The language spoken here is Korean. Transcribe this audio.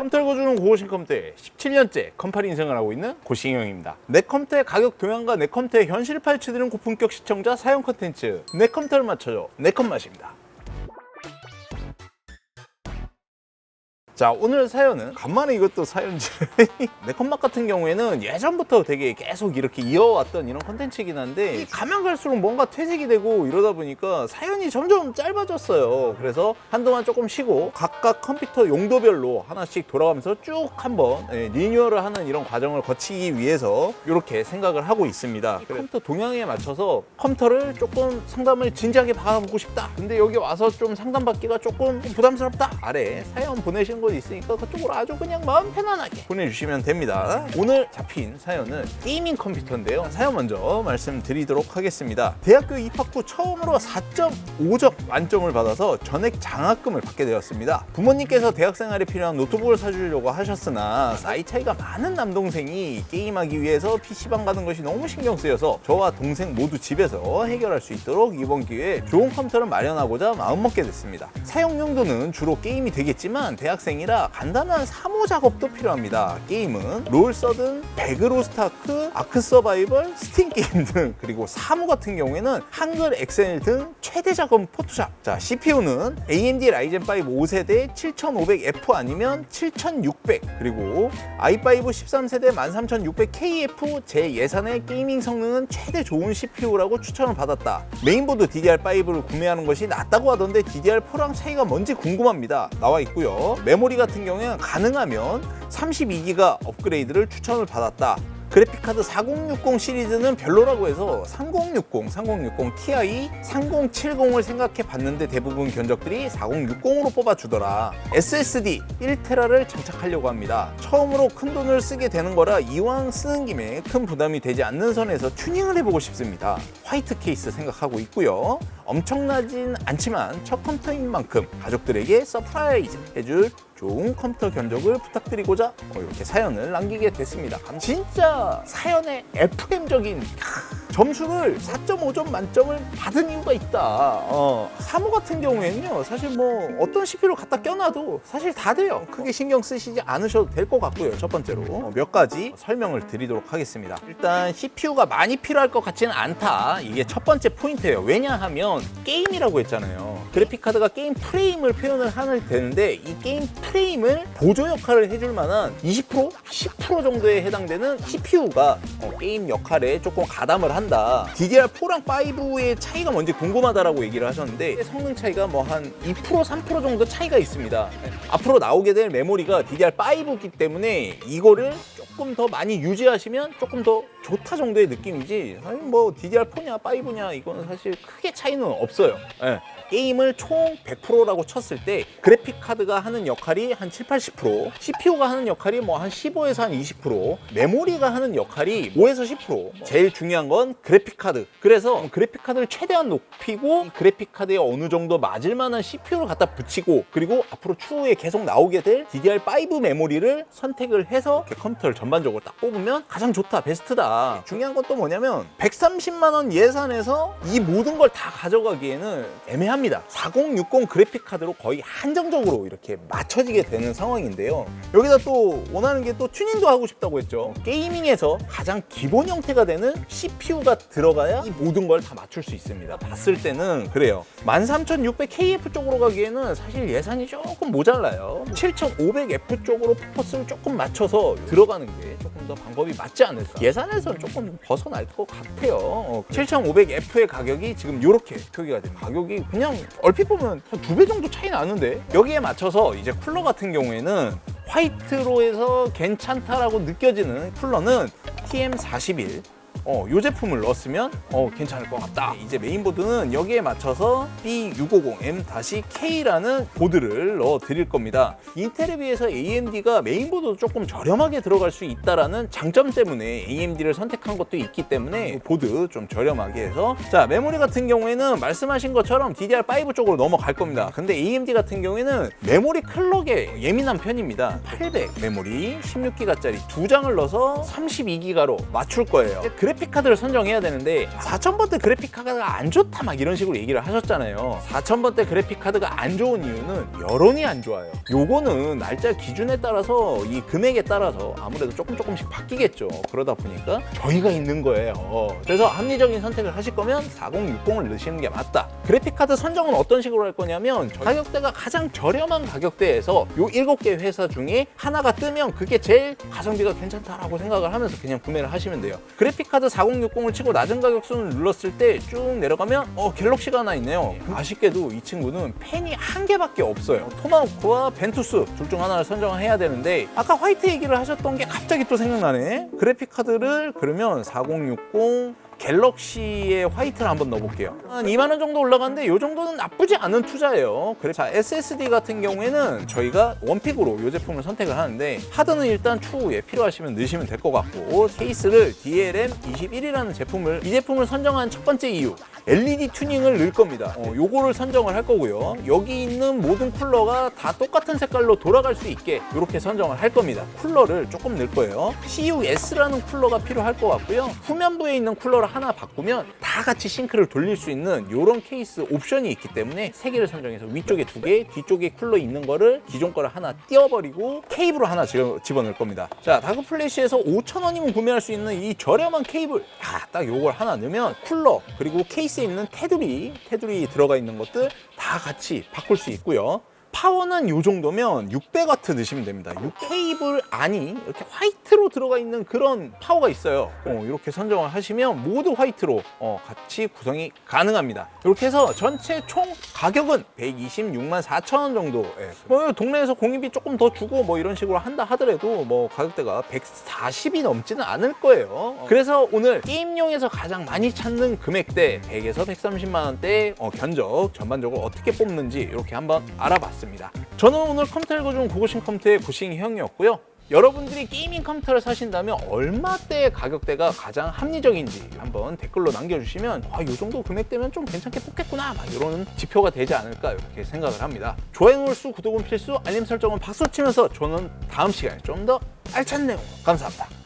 컴퓨터를 거주는 고고싱 컴퓨터에 17년째 컴팔 인생을 하고 있는 고싱형입니다. 내 컴퓨터의 가격 동향과 내 컴퓨터의 현실을 파헤쳐드리는 고품격 시청자 사용 컨텐츠 내 컴퓨터를 맞춰줘 내 컴맛입니다. 자, 오늘 사연은 간만에 이것도 사연지를 내 컴맛 같은 경우에는 예전부터 되게 계속 이렇게 이어왔던 이런 컨텐츠이긴 한데 가면 갈수록 뭔가 퇴색이 되고 이러다 보니까 사연이 점점 짧아졌어요. 그래서 한동안 조금 쉬고 각각 컴퓨터 용도별로 하나씩 돌아가면서 쭉 한번 리뉴얼을 하는 이런 과정을 거치기 위해서 이렇게 생각을 하고 있습니다. 컴퓨터 동향에 맞춰서 컴퓨터를 조금 상담을 진지하게 받아보고 싶다. 근데 여기 와서 좀 상담받기가 조금 부담스럽다. 아래 사연 보내시는 거 있으니까 그쪽으로 아주 그냥 마음 편안하게 보내주시면 됩니다. 오늘 잡힌 사연은 게이밍 컴퓨터인데요. 사연 먼저 말씀드리도록 하겠습니다. 대학교 입학 후 처음으로 4.5점 만점을 받아서 전액 장학금을 받게 되었습니다. 부모님께서 대학생활에 필요한 노트북을 사주려고 하셨으나 나이 차이가 많은 남동생이 게임하기 위해서 PC방 가는 것이 너무 신경 쓰여서 저와 동생 모두 집에서 해결할 수 있도록 이번 기회에 좋은 컴퓨터를 마련하고자 마음먹게 됐습니다. 사용 용도는 주로 게임이 되겠지만 대학생 이라 간단한 사무 작업도 필요합니다. 게임은 롤 서든, 배그로스타크, 아크 서바이벌, 스팀 게임 등 그리고 사무 같은 경우에는 한글, 엑셀 등 최대 작업 포토샵. 자, CPU는 AMD 라이젠 5 5세대 7500F 아니면 7600 그리고 i5 13세대 13600KF 제 예산의 게이밍 성능은 최대 좋은 CPU라고 추천을 받았다. 메인보드 DDR5를 구매하는 것이 낫다고 하던데 DDR4랑 차이가 뭔지 궁금합니다. 나와 있고요. 메모리 같은 경우에는 가능하면 32기가 업그레이드를 추천을 받았다. 그래픽카드 4060 시리즈는 별로라고 해서 3060 Ti, 3070을 생각해 봤는데 대부분 견적들이 4060으로 뽑아주더라. SSD 1TB를 장착하려고 합니다. 처음으로 큰 돈을 쓰게 되는 거라 이왕 쓰는 김에 큰 부담이 되지 않는 선에서 튜닝을 해보고 싶습니다. 화이트 케이스 생각하고 있고요. 엄청나진 않지만 첫 컴퓨터인 만큼 가족들에게 서프라이즈 해줄 좋은 컴퓨터 견적을 부탁드리고자 이렇게 사연을 남기게 됐습니다. 진짜 사연의 FM적인 점수를 4.5점 만점을 받은 이유가 있다. 사무 같은 경우에는요, 사실 뭐 어떤 CPU를 갖다 껴놔도 사실 다 돼요. 크게 신경 쓰시지 않으셔도 될 것 같고요. 첫 번째로 몇 가지 설명을 드리도록 하겠습니다. 일단 CPU가 많이 필요할 것 같지는 않다. 이게 첫 번째 포인트예요. 왜냐하면 게임이라고 했잖아요. 그래픽카드가 게임 프레임을 표현을 하면 되는데 이 게임 프레임을 보조 역할을 해줄 만한 20%? 10% 정도에 해당되는 CPU가 게임 역할에 조금 가담을 한다. DDR4랑 5의 차이가 뭔지 궁금하다라고 얘기를 하셨는데 성능 차이가 뭐 한 2%, 3% 정도 차이가 있습니다. 앞으로 나오게 될 메모리가 DDR5이기 때문에 이거를 조금 더 많이 유지하시면 조금 더 좋다 정도의 느낌이지 아니 뭐 DDR4냐 5냐 이거는 사실 크게 차이는 없어요. 게임을 총 100%라고 쳤을 때 그래픽 카드가 하는 역할이 한 7, 80%, CPU가 하는 역할이 뭐 한 15에서 한 20%, 메모리가 하는 역할이 5에서 10%. 제일 중요한 건 그래픽 카드. 그래서 그래픽 카드를 최대한 높이고 그래픽 카드에 어느 정도 맞을 만한 CPU를 갖다 붙이고 그리고 앞으로 추후에 계속 나오게 될 DDR5 메모리를 선택을 해서 이렇게 컴퓨터를 전반적으로 딱 뽑으면 가장 좋다, 베스트다. 중요한 건 또 뭐냐면 130만 원 예산에서 이 모든 걸 다 가져가기에는 애매합니다. 4060 그래픽 카드로 거의 한정적으로 이렇게 맞춰지게 되는 상황인데요. 여기다 또 원하는 게 또 튜닝도 하고 싶다고 했죠. 게이밍에서 가장 기본 형태가 되는 CPU가 들어가야 이 모든 걸 다 맞출 수 있습니다. 봤을 때는 그래요. 13600KF 쪽으로 가기에는 사실 예산이 조금 모자라요. 7500F 쪽으로 포커스를 조금 맞춰서 들어가는 게 조금 더 방법이 맞지 않을까. 예산에서는 조금 벗어날 것 같아요. 7500F의 가격이 지금 이렇게 표기가 됩니다. 가격이 그냥 얼핏 보면 한 2배 정도 차이 나는데 여기에 맞춰서 이제 쿨러 같은 경우에는 화이트로 해서 괜찮다라고 느껴지는 쿨러는 TM41 이 제품을 넣었으면 괜찮을 것 같다. 이제 메인보드는 여기에 맞춰서 B650M-K라는 보드를 넣어 드릴 겁니다. 인텔에 비해서 AMD가 메인보드도 조금 저렴하게 들어갈 수 있다라는 장점 때문에 AMD를 선택한 것도 있기 때문에 보드 좀 저렴하게 해서 자, 메모리 같은 경우에는 말씀하신 것처럼 DDR5 쪽으로 넘어갈 겁니다. 근데 AMD 같은 경우에는 메모리 클럭에 예민한 편입니다. 800 메모리 16기가짜리 2장을 넣어서 32기가로 맞출 거예요. 그래픽카드를 선정해야 되는데 4000번대 그래픽카드가 안 좋다 막 이런 식으로 얘기를 하셨잖아요. 4000번대 그래픽카드가 안 좋은 이유는 여론이 안 좋아요. 요거는 날짜 기준에 따라서 이 금액에 따라서 아무래도 조금씩 바뀌겠죠. 그러다 보니까 저희가 있는 거예요. 그래서 합리적인 선택을 하실 거면 4060을 넣으시는 게 맞다. 그래픽카드 선정은 어떤 식으로 할 거냐면 가격대가 가장 저렴한 가격대에서 요 7개 회사 중에 하나가 뜨면 그게 제일 가성비가 괜찮다라고 생각을 하면서 그냥 구매를 하시면 돼요. 그래픽카드 4060을 치고 낮은 가격선을 눌렀을 때 쭉 내려가면 갤럭시가 하나 있네요. 아쉽게도 이 친구는 펜이 한 개밖에 없어요. 토마호크와 벤투스 둘 중 하나를 선정을 해야 되는데 아까 화이트 얘기를 하셨던 게 갑자기 또 생각나네. 그래픽카드를 그러면 4060 갤럭시의 화이트를 한번 넣어볼게요. 한 2만 원 정도 올라가는데 이 정도는 나쁘지 않은 투자예요. 자, SSD 같은 경우에는 저희가 원픽으로 이 제품을 선택을 하는데 하드는 일단 추후에 필요하시면 넣으시면 될 것 같고 케이스를 DLM21이라는 제품을 이 제품을 선정한 첫 번째 이유 LED 튜닝을 넣을 겁니다. 요거를 선정을 할 거고요. 여기 있는 모든 쿨러가 다 똑같은 색깔로 돌아갈 수 있게 이렇게 선정을 할 겁니다. 쿨러를 조금 넣을 거예요. CUS라는 쿨러가 필요할 것 같고요. 후면부에 있는 쿨러를 하나 바꾸면 다 같이 싱크를 돌릴 수 있는 이런 케이스 옵션이 있기 때문에 3개를 선정해서 위쪽에 2개, 뒤쪽에 쿨러 있는 거를 기존 거를 하나 띄워버리고 케이블을 하나 집어넣을 겁니다. 자, 다크플래시에서 5,000원이면 구매할 수 있는 이 저렴한 케이블 딱 요걸 하나 넣으면 쿨러 그리고 케이스에 있는 테두리 들어가 있는 것들 다 같이 바꿀 수 있고요. 파워는 이 정도면 600W 넣으시면 됩니다. 이 케이블 안이 이렇게 화이트로 들어가 있는 그런 파워가 있어요. 이렇게 선정을 하시면 모두 화이트로 같이 구성이 가능합니다. 이렇게 해서 전체 총 가격은 126만 4천 원 정도. 뭐 동네에서 공인비 조금 더 주고 뭐 이런 식으로 한다 하더라도 뭐 가격대가 140이 넘지는 않을 거예요. 그래서 오늘 게임용에서 가장 많이 찾는 금액대 100에서 130만 원대 견적 전반적으로 어떻게 뽑는지 이렇게 한번 알아봤습니다. 저는 오늘 컴퓨터 읽어준 고고싱 컴퓨터의 고싱이 형이었고요. 여러분들이 게이밍 컴퓨터를 사신다면 얼마대의 가격대가 가장 합리적인지 한번 댓글로 남겨주시면 이 정도 금액대면 좀 괜찮게 뽑겠구나 막 이런 지표가 되지 않을까 이렇게 생각을 합니다. 좋아요 홀수, 구독은 필수, 알림 설정은 박수 치면서 저는 다음 시간에 좀 더 알찬 내용 감사합니다.